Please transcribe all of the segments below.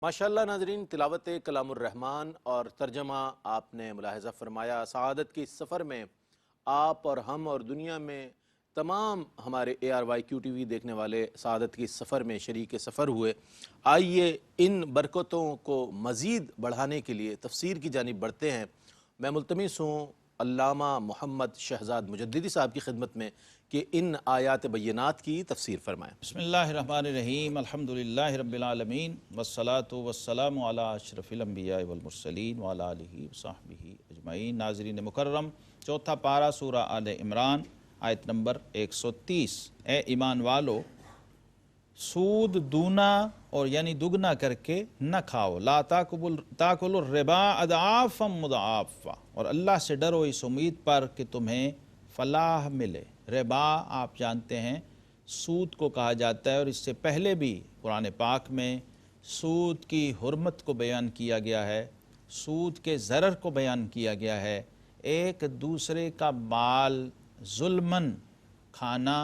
ماشاءاللہ ناظرین، تلاوت کلام الرحمن اور ترجمہ آپ نے ملاحظہ فرمایا۔ سعادت کے اس سفر میں آپ اور ہم اور دنیا میں تمام ہمارے ARYQ TV دیکھنے والے سعادت کے اس سفر میں شریک سفر ہوئے۔ آئیے ان برکتوں کو مزید بڑھانے کے لیے تفسیر کی جانب بڑھتے ہیں۔ میں ملتمس ہوں علامہ محمد شہزاد مجددی صاحب کی خدمت میں کہ ان آیات بینات کی تفسیر فرمائیں۔ بسم اللہ الرحمن الرحیم، الحمدللہ رب العالمین، والصلاة والسلام علی اشرف الانبیاء والمرسلین وعلی آلہ وصحبہ اجمعین۔ ناظرین مکرم، چوتھا پارہ سورہ آل عمران، آیت نمبر 130۔ اے ایمان والو، سود دونا اور یعنی دگنا کر کے نہ کھاؤ، لا تاکلوا الربا اضعافا مضاعفا، اور اللہ سے ڈرو اس امید پر کہ تمہیں فلاح ملے۔ ربا آپ جانتے ہیں سود کو کہا جاتا ہے، اور اس سے پہلے بھی قرآن پاک میں سود کی حرمت کو بیان کیا گیا ہے، سود کے ضرر کو بیان کیا گیا ہے۔ ایک دوسرے کا مال ظلماً کھانا،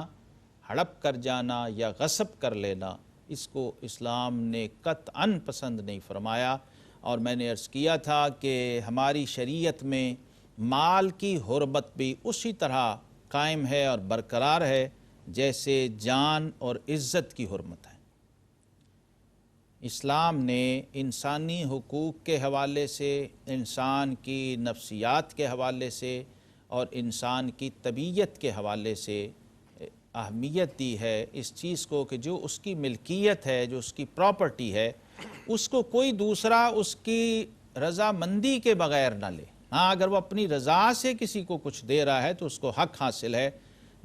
ہڑپ کر جانا یا غصب کر لینا، اس کو اسلام نے قطعاً پسند نہیں فرمایا۔ اور میں نے عرض کیا تھا کہ ہماری شریعت میں مال کی حرمت بھی اسی طرح قائم ہے اور برقرار ہے جیسے جان اور عزت کی حرمت ہے۔ اسلام نے انسانی حقوق کے حوالے سے، انسان کی نفسیات کے حوالے سے اور انسان کی طبیعت کے حوالے سے اہمیت دی ہے اس چیز کو کہ جو اس کی ملکیت ہے، جو اس کی پراپرٹی ہے، اس کو کوئی دوسرا اس کی رضامندی کے بغیر نہ لے۔ ہاں، اگر وہ اپنی رضا سے کسی کو کچھ دے رہا ہے تو اس کو حق حاصل ہے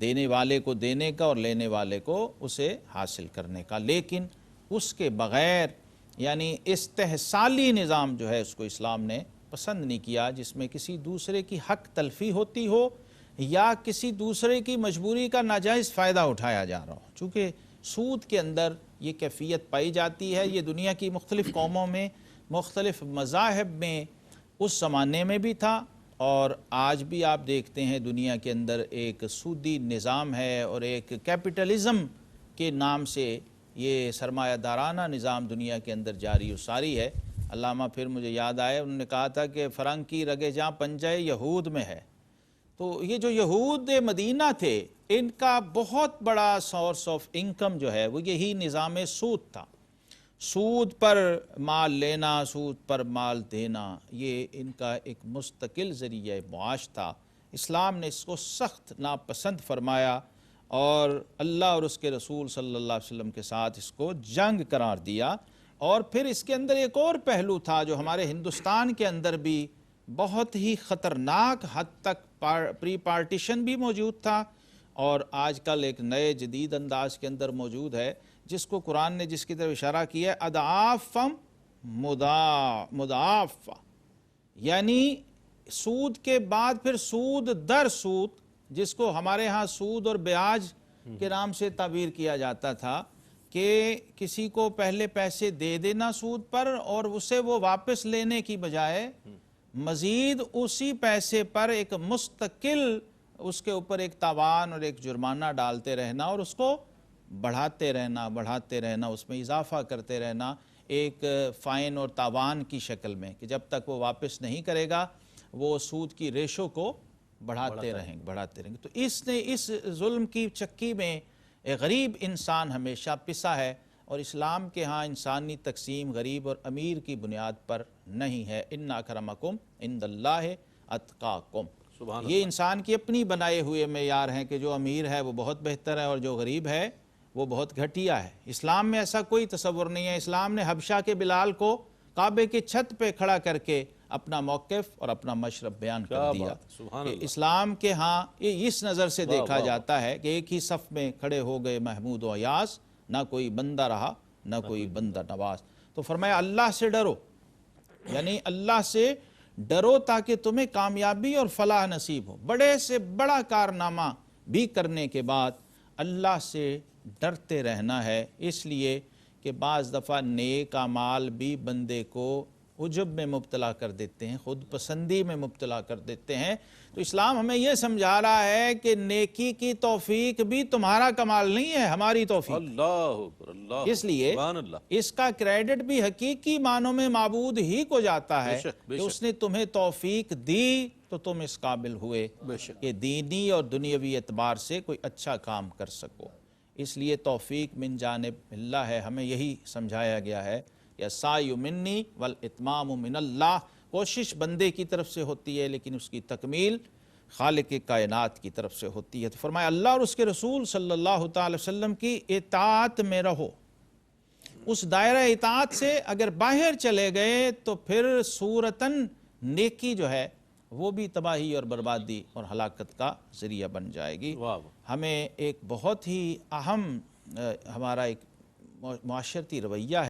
دینے والے کو دینے کا اور لینے والے کو اسے حاصل کرنے کا، لیکن اس کے بغیر یعنی استحصالی نظام جو ہے اس کو اسلام نے پسند نہیں کیا، جس میں کسی دوسرے کی حق تلفی ہوتی ہو یا کسی دوسرے کی مجبوری کا ناجائز فائدہ اٹھایا جا رہا ہو۔ چونکہ سود کے اندر یہ کیفیت پائی جاتی ہے، یہ دنیا کی مختلف قوموں میں، مختلف مذاہب میں اس زمانے میں بھی تھا، اور آج بھی آپ دیکھتے ہیں دنیا کے اندر ایک سودی نظام ہے، اور ایک کیپٹلزم کے نام سے یہ سرمایہ دارانہ نظام دنیا کے اندر جاری و ساری ہے۔ علامہ پھر مجھے یاد آئے، انہوں نے کہا تھا کہ فرنگ کی رگے جہاں پنجہ یہود میں ہے۔ تو یہ جو یہود مدینہ تھے، ان کا بہت بڑا سورس آف انکم جو ہے وہ یہی نظام سود تھا۔ سود پر مال لینا، سود پر مال دینا، یہ ان کا ایک مستقل ذریعہ معاش تھا۔ اسلام نے اس کو سخت ناپسند فرمایا اور اللہ اور اس کے رسول صلی اللہ علیہ وسلم کے ساتھ اس کو جنگ قرار دیا۔ اور پھر اس کے اندر ایک اور پہلو تھا جو ہمارے ہندوستان کے اندر بھی بہت ہی خطرناک حد تک پری پارٹیشن بھی موجود تھا، اور آج کل ایک نئے جدید انداز کے اندر موجود ہے، جس کو قرآن نے جس کی طرف اشارہ کیا ہے اضعافا مضاعفا، یعنی سود کے بعد پھر سود در سود، جس کو ہمارے ہاں سود اور بیاج کے نام سے تعبیر کیا جاتا تھا کہ کسی کو پہلے پیسے دے دینا سود پر اور اسے وہ واپس لینے کی بجائے مزید اسی پیسے پر ایک مستقل اس کے اوپر ایک تاوان اور ایک جرمانہ ڈالتے رہنا، اور اس کو بڑھاتے رہنا، اس میں اضافہ کرتے رہنا ایک فائن اور تاوان کی شکل میں، کہ جب تک وہ واپس نہیں کرے گا وہ سود کی ریشو کو بڑھاتے رہیں گے۔ تو اس نے اس ظلم کی چکی میں ایک غریب انسان ہمیشہ پسا ہے، اور اسلام کے ہاں انسانی تقسیم غریب اور امیر کی بنیاد پر نہیں ہے۔ ان اکرمکم عند اللہ اتقاکم، یہ انسان کی اپنی بنائے ہوئے معیار ہیں کہ جو امیر ہے وہ بہت بہتر ہے اور جو غریب ہے وہ بہت گھٹیا ہے۔ اسلام میں ایسا کوئی تصور نہیں ہے۔ اسلام نے حبشہ کے بلال کو کعبے کی چھت پہ کھڑا کر کے اپنا موقف اور اپنا مشرب بیان کر دیا کہ اسلام کے ہاں یہ اس نظر سے دیکھا جاتا ہے کہ ایک ہی صف میں کھڑے ہو گئے محمود و ایاز، نہ کوئی بندہ رہا نہ کوئی بندہ نواز۔ تو فرمایا اللہ سے ڈرو، یعنی اللہ سے ڈرو تاکہ تمہیں کامیابی اور فلاح نصیب ہو۔ بڑے سے بڑا کارنامہ بھی کرنے کے بعد اللہ سے ڈرتے رہنا ہے، اس لیے کہ بعض دفعہ نیک اعمال بھی بندے کو عجب میں مبتلا کر دیتے ہیں، خود پسندی میں مبتلا کر دیتے ہیں۔ تو اسلام ہمیں یہ سمجھا رہا ہے کہ نیکی کی توفیق بھی تمہارا کمال نہیں ہے، ہماری توفیق۔ اللہ اکبر، اللہ اس لیے سبحان اللہ۔ اس کا کریڈٹ بھی حقیقی معنوں میں معبود ہی کو جاتا ہے بے شک، بے کہ شک۔ اس نے تمہیں توفیق دی تو تم اس قابل ہوئے بے شک۔ کہ دینی اور دنیاوی اعتبار سے کوئی اچھا کام کر سکو۔ اس لیے توفیق من جانب اللہ ہے، ہمیں یہی سمجھایا گیا ہے کہ السعی منی والاتمام من اللہ، کوشش بندے کی طرف سے ہوتی ہے لیکن اس کی تکمیل خالق کائنات کی طرف سے ہوتی ہے۔ تو فرمایا اللہ اور اس کے رسول صلی اللہ تعالی وسلم کی اطاعت میں رہو۔ اس دائرہ اطاعت سے اگر باہر چلے گئے تو پھر صورتاً نیکی جو ہے وہ بھی تباہی اور بربادی اور ہلاکت کا ذریعہ بن جائے گی۔ واہ واہ۔ ہمیں ایک بہت ہی اہم ہمارا ایک معاشرتی رویہ ہے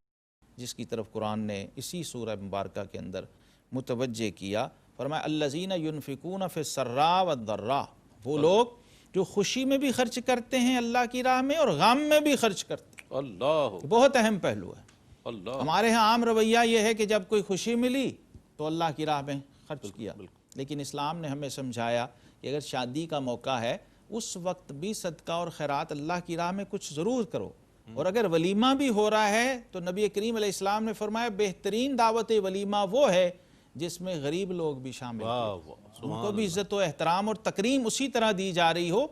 جس کی طرف قرآن نے اسی سورہ مبارکہ کے اندر متوجہ کیا۔ فرمایا الذین ینفقون فی السراء والضراء، وہ لوگ جو خوشی میں بھی خرچ کرتے ہیں اللہ کی راہ میں اور غم میں بھی خرچ کرتے ہیں۔ اللہ بہت اہم پہلو ہے۔ اللہ۔ ہمارے ہاں عام رویہ یہ ہے کہ جب کوئی خوشی ملی تو اللہ کی راہ میں خرچ کیا، لیکن اسلام نے ہمیں سمجھایا کہ اگر شادی کا موقع ہے اس وقت بھی صدقہ اور خیرات اللہ کی راہ میں کچھ ضرور کرو، اور اگر ولیمہ بھی ہو رہا ہے تو نبی کریم علیہ السلام نے فرمایا بہترین دعوت ولیمہ وہ ہے جس میں غریب لوگ بھی شامل ہوں، ان کو بھی عزت و احترام اور تکریم اسی طرح دی جا رہی ہو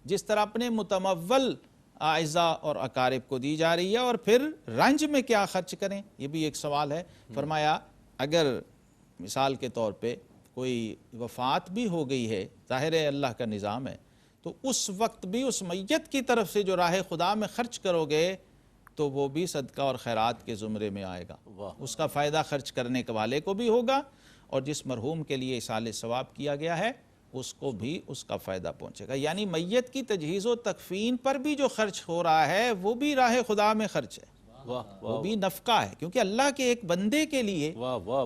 جس طرح اپنے متمول اعزاء اور اقارب کو دی جا رہی ہے۔ اور پھر رنج میں کیا خرچ کریں، یہ بھی ایک سوال ہے۔ فرمایا اگر مثال کے طور پہ کوئی وفات بھی ہو گئی ہے، ظاہر ہے اللہ کا نظام ہے، تو اس وقت بھی اس میت کی طرف سے جو راہ خدا میں خرچ کرو گے تو وہ بھی صدقہ اور خیرات کے زمرے میں آئے گا، اس کا فائدہ خرچ کرنے کے والے کو بھی ہوگا، اور جس مرحوم کے لیے اصال ثواب کیا گیا ہے اس کو بھی اس کا فائدہ پہنچے گا۔ یعنی میت کی تجہیز و تکفین پر بھی جو خرچ ہو رہا ہے وہ بھی راہ خدا میں خرچ ہے، وہ بھی نفقہ ہے، کیونکہ اللہ کے ایک بندے کے لیے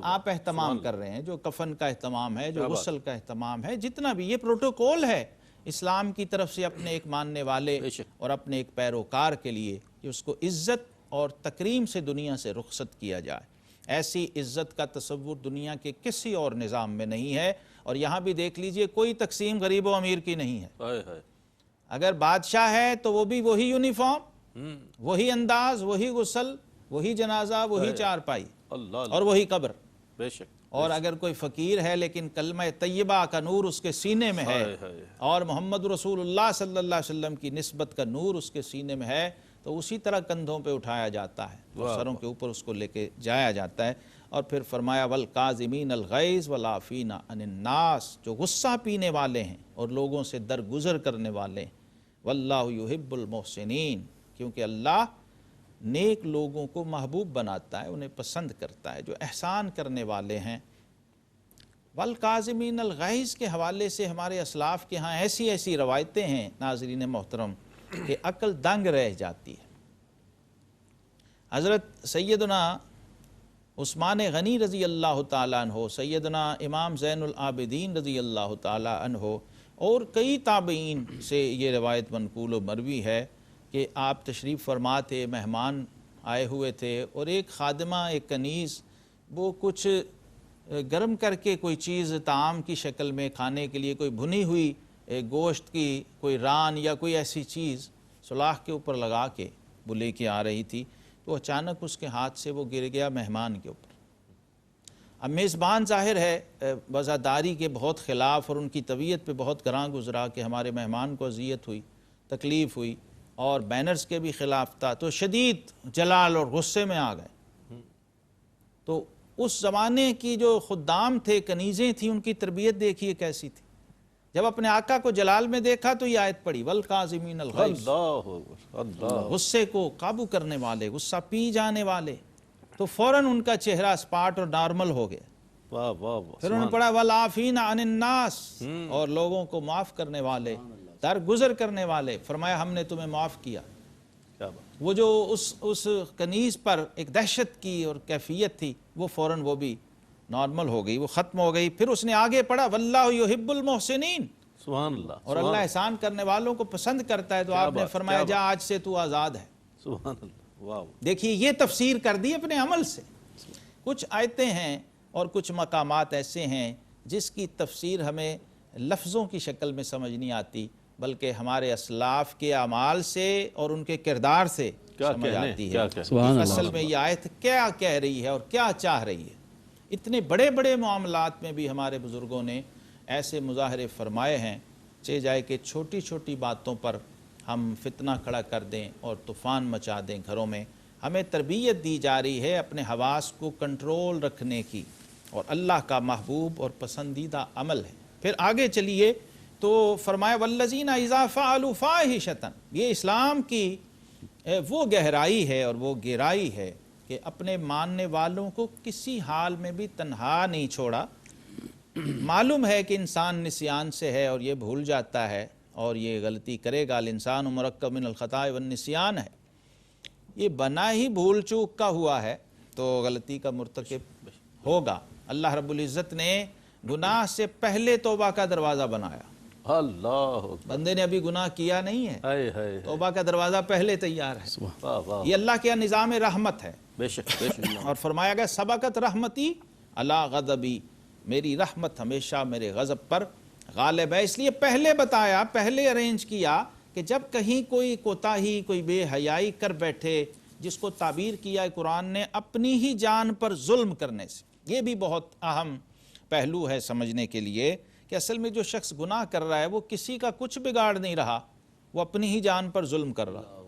آپ اہتمام کر رہے ہیں، جو کفن کا اہتمام ہے، جو غسل کا اہتمام ہے، جتنا بھی یہ پروٹوکول ہے اسلام کی طرف سے اپنے ایک ماننے والے اور اپنے ایک پیروکار کے لیے کہ اس کو عزت اور تکریم سے دنیا سے رخصت کیا جائے۔ ایسی عزت کا تصور دنیا کے کسی اور نظام میں نہیں ہے، اور یہاں بھی دیکھ لیجئے کوئی تقسیم غریب و امیر کی نہیں ہے۔ اگر بادشاہ ہے تو وہ بھی وہی یونیفارم، وہی انداز، وہی غسل، وہی جنازہ، وہی چارپائی اور وہی قبر۔ بے شک۔ اور اگر کوئی فقیر ہے لیکن کلمہ طیبہ کا نور اس کے سینے میں ہے اور محمد رسول اللہ صلی اللہ علیہ وسلم کی نسبت کا نور اس کے سینے میں ہے تو اسی طرح کندھوں پہ اٹھایا جاتا ہے اور سروں کے اوپر اس کو لے کے جایا جاتا ہے۔ اور پھر فرمایا والکاظمین الغیظ والعافین عن الناس، جو غصہ پینے والے ہیں اور لوگوں سے درگزر کرنے والے ہیں، واللہ یحب المحسنین، کیونکہ اللہ نیک لوگوں کو محبوب بناتا ہے، انہیں پسند کرتا ہے جو احسان کرنے والے ہیں۔ والکاظمین الغیظ کے حوالے سے ہمارے اسلاف کے ہاں ایسی ایسی روایتیں ہیں ناظرین محترم کہ عقل دنگ رہ جاتی ہے۔ حضرت سیدنا عثمان غنی رضی اللہ تعالیٰ عنہ، سیدنا امام زین العابدین رضی اللہ تعالیٰ عنہ اور کئی تابعین سے یہ روایت منقول و مروی ہے کہ آپ تشریف فرما تھے، مہمان آئے ہوئے تھے، اور ایک خادمہ، ایک کنیز، وہ کچھ گرم کر کے کوئی چیز طعام کی شکل میں کھانے کے لیے، کوئی بھنی ہوئی گوشت کی کوئی ران یا کوئی ایسی چیز سلاخ کے اوپر لگا کے وہ لے کے آ رہی تھی، تو اچانک اس کے ہاتھ سے وہ گر گیا مہمان کے اوپر۔ اب میزبان ظاہر ہے وزاداری کے بہت خلاف اور ان کی طبیعت پہ بہت گراں گزرا کہ ہمارے مہمان کو اذیت ہوئی، تکلیف ہوئی، اور بینرز کے بھی خلاف تھا، تو شدید جلال اور غصے میں آ گئے۔ تو اس زمانے کی جو خدام تھے، کنیزیں تھیں، ان کی تربیت دیکھیے کیسی تھی۔ جب اپنے آقا کو جلال میں دیکھا تو یہ آیت پڑھی والکاظمین الغیظ، غصے کو قابو کرنے والے، غصہ پی جانے والے، تو فوراً ان کا چہرہ سپاٹ اور نارمل ہو گیا۔ پھر انہوں نے پڑھا والعافین عن الناس، اور لوگوں کو معاف کرنے والے، درگزر کرنے والے، فرمایا ہم نے تمہیں معاف کیا۔ وہ جو اس کنیز پر ایک دہشت کی اور کیفیت تھی وہ فوراً وہ بھی نارمل ہو گئی، وہ ختم ہو گئی۔ پھر اس نے آگے پڑھا واللہ یحب المحسنین، سبحان اللہ، اور اللہ احسان کرنے والوں کو پسند کرتا ہے، تو آپ نے فرمایا جا آج سے تو آزاد ہے۔ سبحان اللہ، واو۔ دیکھیے یہ تفسیر کر دی اپنے عمل سے کچھ آیتیں ہیں اور کچھ مقامات ایسے ہیں جس کی تفسیر ہمیں لفظوں کی شکل میں سمجھ نہیں آتی، بلکہ ہمارے اسلاف کے اعمال سے اور ان کے کردار سے سمجھ آتی ہے کہ اصل میں یہ آیت کیا کہہ رہی ہے اور کیا چاہ رہی ہے۔ اتنے بڑے بڑے معاملات میں بھی ہمارے بزرگوں نے ایسے مظاہرے فرمائے ہیں، چاہے جائے کہ چھوٹی چھوٹی باتوں پر ہم فتنہ کھڑا کر دیں اور طوفان مچا دیں گھروں میں، ہمیں تربیت دی جا رہی ہے اپنے حواس کو کنٹرول رکھنے کی، اور اللہ کا محبوب اور پسندیدہ عمل ہے۔ پھر آگے چلیے تو فرمایا والذین اذا فعلوا فاحشۃ، یہ اسلام کی وہ گہرائی ہے اور وہ گہرائی ہے کہ اپنے ماننے والوں کو کسی حال میں بھی تنہا نہیں چھوڑا۔ معلوم ہے کہ انسان نسیان سے ہے اور یہ بھول جاتا ہے اور یہ غلطی کرے گا، الانسان مرکب من الخطاء والنسیان ہے، یہ بنا ہی بھول چوک کا ہوا ہے تو غلطی کا مرتکب ہوگا۔ اللہ رب العزت نے گناہ سے پہلے توبہ کا دروازہ بنایا۔ اللہ بندے نے ابھی گناہ کیا نہیں ہے، ہائے توبہ کا دروازہ پہلے تیار ہے۔ واہ واہ، یہ اللہ کا نظام رحمت ہے، بے شک بے شک۔ اور فرمایا گیا سبقت رحمتی علی غضبی، میری رحمت ہمیشہ میرے غضب پر غالب ہے۔ اس لیے پہلے بتایا، پہلے ارینج کیا کہ جب کہیں کوئی کوتاہی، کوئی بے حیائی کر بیٹھے، جس کو تعبیر کیا ہے قرآن نے اپنی ہی جان پر ظلم کرنے سے، یہ بھی بہت اہم پہلو ہے سمجھنے کے لیے کہ اصل میں جو شخص گناہ کر رہا ہے وہ کسی کا کچھ بگاڑ نہیں رہا، وہ اپنی ہی جان پر ظلم کر رہا،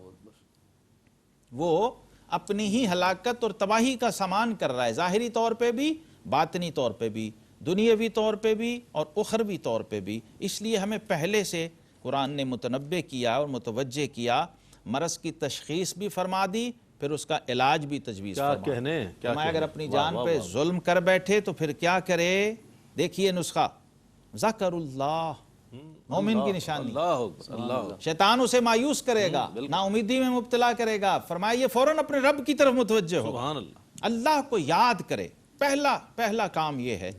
وہ اپنی ہی ہلاکت اور تباہی کا سامان کر رہا ہے، ظاہری طور پہ بھی، باطنی طور پہ بھی، دنیاوی طور پہ بھی اور اخروی طور پہ بھی۔ اس لیے ہمیں پہلے سے قرآن نے متنبہ کیا اور متوجہ کیا، مرض کی تشخیص بھی فرما دی، پھر اس کا علاج بھی تجویز کیا فرما کہنے، کیا فرمایا اگر کہنے، اپنی واہ جان واہ پہ واہ۔ ظلم کر بیٹھے تو پھر کیا کرے؟ دیکھیے نسخہ، ذکر اللہ، مومن کی نشانی۔ اللہ اکبر، اللہ اکبر۔ شیطان اسے مایوس کرے گا، نا امیدی میں مبتلا کرے گا، فرمایا یہ فوراً اپنے رب کی طرف متوجہ ہو، سبحان اللہ۔ اللہ کو یاد کرے۔ پہلا کام یہ ہے،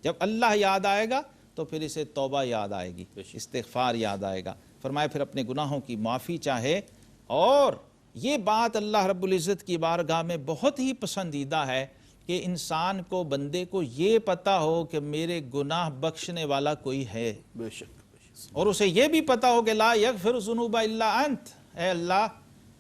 جب اللہ یاد آئے گا تو پھر اسے توبہ یاد آئے گی، استغفار یاد آئے گا۔ فرمایا پھر اپنے گناہوں کی معافی چاہے، اور یہ بات اللہ رب العزت کی بارگاہ میں بہت ہی پسندیدہ ہے کہ انسان کو، بندے کو یہ پتہ ہو کہ میرے گناہ بخشنے والا کوئی ہے، بے شک بے شک۔ اور اسے یہ بھی پتہ ہو کہ لا یغفر الذنوب الا انت، اے اللہ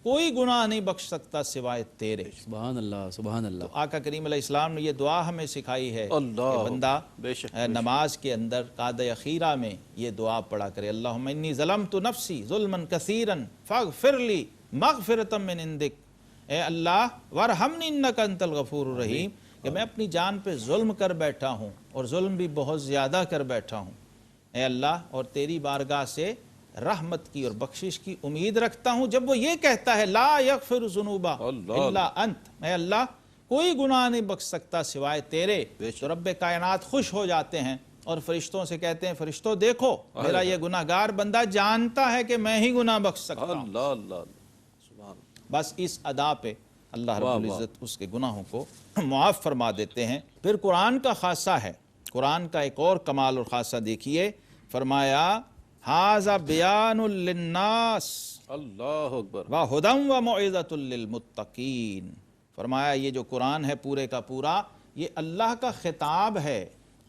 کوئی گناہ نہیں بخش سکتا سوائے تیرے۔ سبحان اللہ سبحان اللہ۔ تو آقا کریم علیہ السلام نے یہ دعا ہمیں سکھائی ہے اللہ کہ بندہ بے شک۔ نماز کے اندر قعدہ اخیرہ میں یہ دعا پڑھا کرے، اللہم انی ظلمت نفسی ظلما کثیرا فاغفر لی مغفرۃ من عندک، اے اللہ وارحمنی انک انت الغفور الرحیم، کہ میں اپنی جان پہ ظلم کر بیٹھا ہوں اور ظلم بھی بہت زیادہ کر بیٹھا ہوں، اے اللہ اور تیری بارگاہ سے رحمت کی اور بخشش کی امید رکھتا ہوں۔ جب وہ یہ کہتا ہے لا یغفر الذنوب الا انت، اے اللہ کوئی گناہ نہیں بخش سکتا سوائے تیرے، تو رب کائنات خوش ہو جاتے ہیں اور فرشتوں سے کہتے ہیں فرشتوں دیکھو میرا یہ گناہگار بندہ جانتا ہے کہ میں ہی گناہ بخش سکتا ہوں۔ اللہ اللہ سبحان اللہ۔ بس اس ادا پہ اللہ رب العزت اس کے گناہوں کو معاف فرما دیتے ہیں۔ پھر قرآن کا خاصہ ہے، قرآن کا ایک اور کمال اور خاصہ دیکھیے، فرمایا ھذا بیان للناس اللہ اکبر۔ وہدی وموعظۃ للمتقین، فرمایا یہ جو قرآن ہے پورے کا پورا یہ اللہ کا خطاب ہے،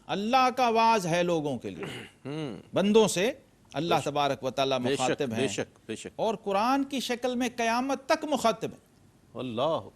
اللہ کا آواز ہے لوگوں کے لیے، بندوں سے اللہ تبارک و تعالیٰ مخاطب ہیں، بے شک بے شک۔ اور قرآن کی شکل میں قیامت تک مخاطب ہیں۔ اللہ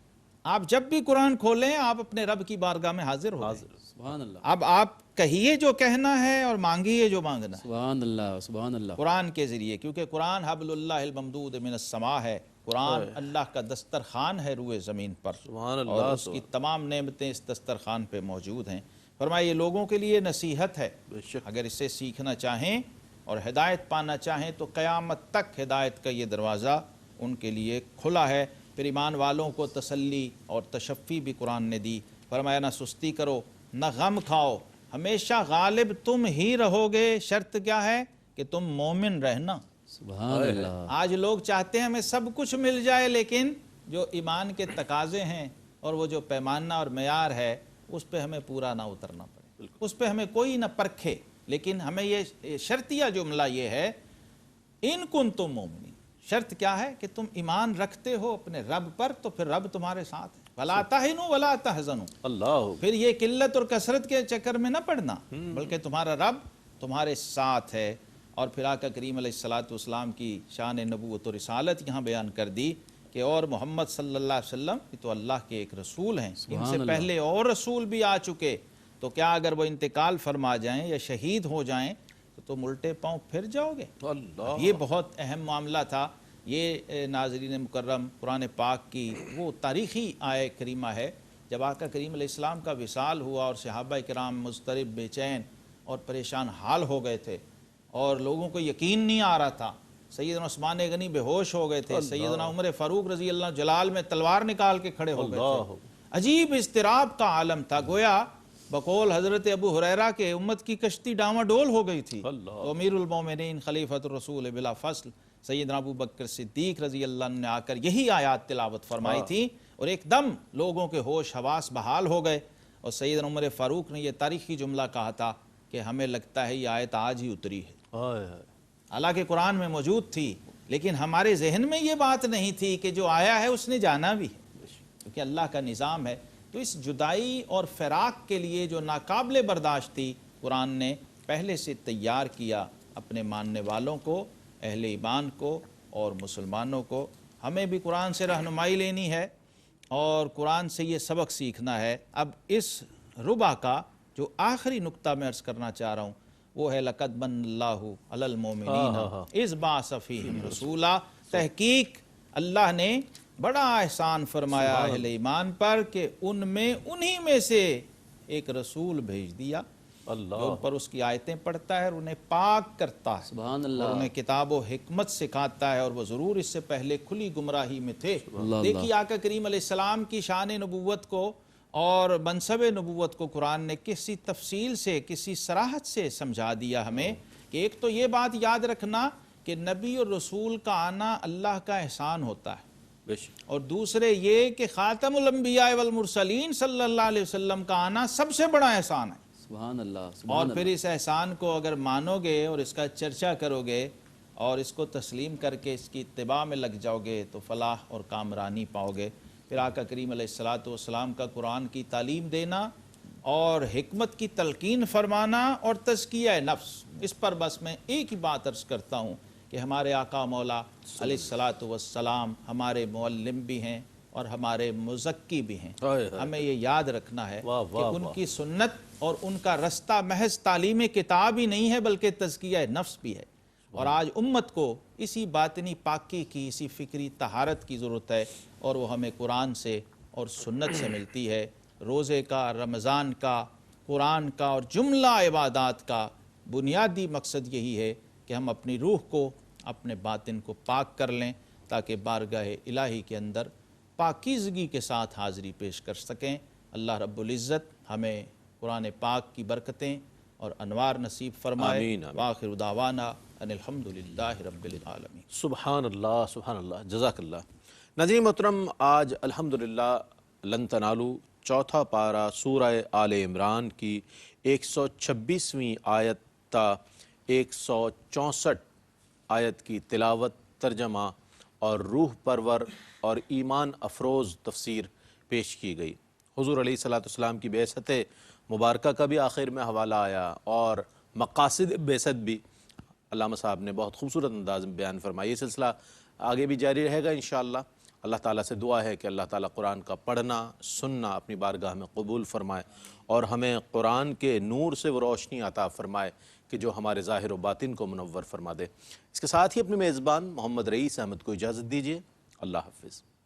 آپ جب بھی قرآن کھولیں آپ اپنے رب کی بارگاہ میں حاضر ہو جائیں۔ سبحان اللہ اب آپ کہیے جو کہنا ہے اور مانگیے جو مانگنا ہے سبحان اللہ سبحان اللہ۔ قرآن کے ذریعے، کیونکہ قرآن حبل اللہ الممدود من السماء ہے، قرآن اللہ کا دسترخوان ہے روئے زمین پر، سبحان اللہ۔ اور اس کی تمام نعمتیں اس دسترخوان پہ موجود ہیں۔ فرمایا یہ لوگوں کے لیے نصیحت ہے، بے شک۔ اگر اسے سیکھنا چاہیں اور ہدایت پانا چاہیں تو قیامت تک ہدایت کا یہ دروازہ ان کے لیے کھلا ہے۔ پھر ایمان والوں کو تسلی اور تشفی بھی قرآن نے دی، فرمایا نہ سستی کرو نہ غم کھاؤ، ہمیشہ غالب تم ہی رہو گے، شرط کیا ہے کہ تم مومن رہنا۔ سبحان اللہ۔ آج لوگ چاہتے ہیں ہمیں سب کچھ مل جائے، لیکن جو ایمان کے تقاضے ہیں اور وہ جو پیمانہ اور معیار ہے اس پہ ہمیں پورا نہ اترنا پڑے، اس پہ ہمیں کوئی نہ پرکھے، لیکن ہمیں یہ شرطیہ جملہ یہ ہے ان کنتم مومنین، شرط کیا ہے کہ تم ایمان رکھتے ہو اپنے رب پر تو پھر رب تمہارے ساتھ ہے، ولا تہنوا ولا تحزنوا، اللہ پھر یہ قلت اور کثرت کے چکر میں نہ پڑنا، بلکہ تمہارا رب تمہارے ساتھ ہے۔ اور پھر آقا کریم علیہ الصلوۃ والسلام کی شان نبوت و رسالت یہاں بیان کر دی کہ اور محمد صلی اللہ علیہ وسلم یہ تو اللہ کے ایک رسول ہیں، ان سے پہلے اور رسول بھی آ چکے، تو کیا اگر وہ انتقال فرما جائیں یا شہید ہو جائیں تو تم الٹے پاؤں پھر جاؤ گے؟ اللہ یہ بہت اہم معاملہ تھا۔ یہ ناظرین مکرم قرآن پاک کی وہ تاریخی آیہ کریمہ ہے جب آقا کریم علیہ السلام کا وصال ہوا اور صحابہ کرام مضطرب، بے چین اور پریشان حال ہو گئے تھے، اور لوگوں کو یقین نہیں آ رہا تھا۔ سیدنا عثمان غنی بے ہوش ہو گئے تھے، سیدنا عمر فاروق رضی اللہ عنہ جلال میں تلوار نکال کے کھڑے ہو گئے تھے۔ عجیب اضطراب کا عالم تھا، گویا بقول حضرت ابو ہریرہ کے امت کی کشتی ڈاواڈول ہو گئی تھی۔ تو امیر المومنین خلیفۃ الرسول بلا فصل سیدنا ابو بکر صدیق رضی اللہ عنہ نے آ کر یہی آیات تلاوت فرمائی تھی، اور ایک دم لوگوں کے ہوش حواس بحال ہو گئے، اور سیدنا عمر فاروق نے یہ تاریخی جملہ کہا تھا کہ ہمیں لگتا ہے یہ آیت آج ہی اتری ہے۔ حالانکہ قرآن میں موجود تھی، لیکن ہمارے ذہن میں یہ بات نہیں تھی کہ جو آیا ہے اس نے جانا بھی ہے، کیونکہ اللہ کا نظام ہے۔ تو اس جدائی اور فراق کے لیے جو ناقابل برداشت تھی، قرآن نے پہلے سے تیار کیا اپنے ماننے والوں کو، اہل ایمان کو اور مسلمانوں کو۔ ہمیں بھی قرآن سے رہنمائی لینی ہے اور قرآن سے یہ سبق سیکھنا ہے۔ اب اس ربع کا جو آخری نقطہ میں عرض کرنا چاہ رہا ہوں وہ ہے لَقَدْ مَنَّ اللَّهُ عَلَى الْمُؤْمِنِينَ إِذْ بَعَثَ فِيهِمْ رَسُولًا، تحقیق اللہ نے بڑا احسان فرمایا اہل ایمان پر کہ ان میں انہی میں سے ایک رسول بھیج دیا جو ان پر اس کی آیتیں پڑھتا ہے اور انہیں پاک کرتا ہے، سبحان اللہ، اور انہیں کتاب و حکمت سکھاتا ہے، اور وہ ضرور اس سے پہلے کھلی گمراہی میں تھے۔ دیکھیے آقا کریم علیہ السلام کی شان نبوت کو اور منصب نبوت کو قرآن نے کسی تفصیل سے، کسی صراحت سے سمجھا دیا ہمیں کہ ایک تو یہ بات یاد رکھنا کہ نبی اور رسول کا آنا اللہ کا احسان ہوتا ہے، اور دوسرے یہ کہ خاتم الانبیاء والمرسلین صلی اللہ علیہ وسلم کا آنا سب سے بڑا احسان ہے۔ سبحان اللہ، اور سبحان پھر اس احسان کو اگر مانو گے اور اس کا چرچا کرو گے اور اس کو تسلیم کر کے اس کی اتباع میں لگ جاؤ گے تو فلاح اور کامرانی پاؤ گے۔ پھر آقا کریم علیہ الصلوۃ والسلام کا قرآن کی تعلیم دینا اور حکمت کی تلقین فرمانا اور تزکیہ نفس، اس پر بس میں ایک ہی بات عرض کرتا ہوں کہ ہمارے آقا مولا علیہ الصلوۃ والسلام ہمارے معلم بھی ہیں اور ہمارے مزکی بھی ہیں۔ ہمیں یہ یاد رکھنا ہے کہ ان کی سنت اور ان کا رستہ محض تعلیم کتاب ہی نہیں ہے بلکہ تزکیہ نفس بھی ہے، اور آج امت کو اسی باطنی پاکی کی، اسی فکری طہارت کی ضرورت ہے، اور وہ ہمیں قرآن سے اور سنت سے ملتی ہے۔ روزے کا، رمضان کا، قرآن کا اور جملہ عبادات کا بنیادی مقصد یہی ہے کہ ہم اپنی روح کو، اپنے باطن کو پاک کر لیں تاکہ بارگاہ الہی کے اندر پاکیزگی کے ساتھ حاضری پیش کر سکیں۔ اللہ رب العزت ہمیں قرآن پاک کی برکتیں اور انوار نصیب فرمائے۔ آمین آمین۔ وآخر دعوانا ان الحمدللہ رب العالمین۔ سبحان اللہ، جزاک اللہ۔ ناظرین محترم، آج الحمدللہ لن تنالو چوتھا پارہ سورہ آل عمران کی 126ویں آیت تا 164 آیت کی تلاوت، ترجمہ اور روح پرور اور ایمان افروز تفسیر پیش کی گئی۔ حضور علیہ الصلوۃ والسلام کی بعثت مبارکہ کا بھی آخر میں حوالہ آیا اور مقاصد بعثت بھی علامہ صاحب نے بہت خوبصورت انداز میں بیان فرمائی۔ یہ سلسلہ آگے بھی جاری رہے گا انشاءاللہ۔ اللہ تعالیٰ سے دعا ہے کہ اللہ تعالیٰ قرآن کا پڑھنا، سننا اپنی بارگاہ میں قبول فرمائے، اور ہمیں قرآن کے نور سے وہ روشنی عطا فرمائے کہ جو ہمارے ظاہر و باطن کو منور فرما دے۔ اس کے ساتھ ہی اپنے میزبان محمد رئیس احمد کو اجازت دیجیے۔ اللہ حافظ۔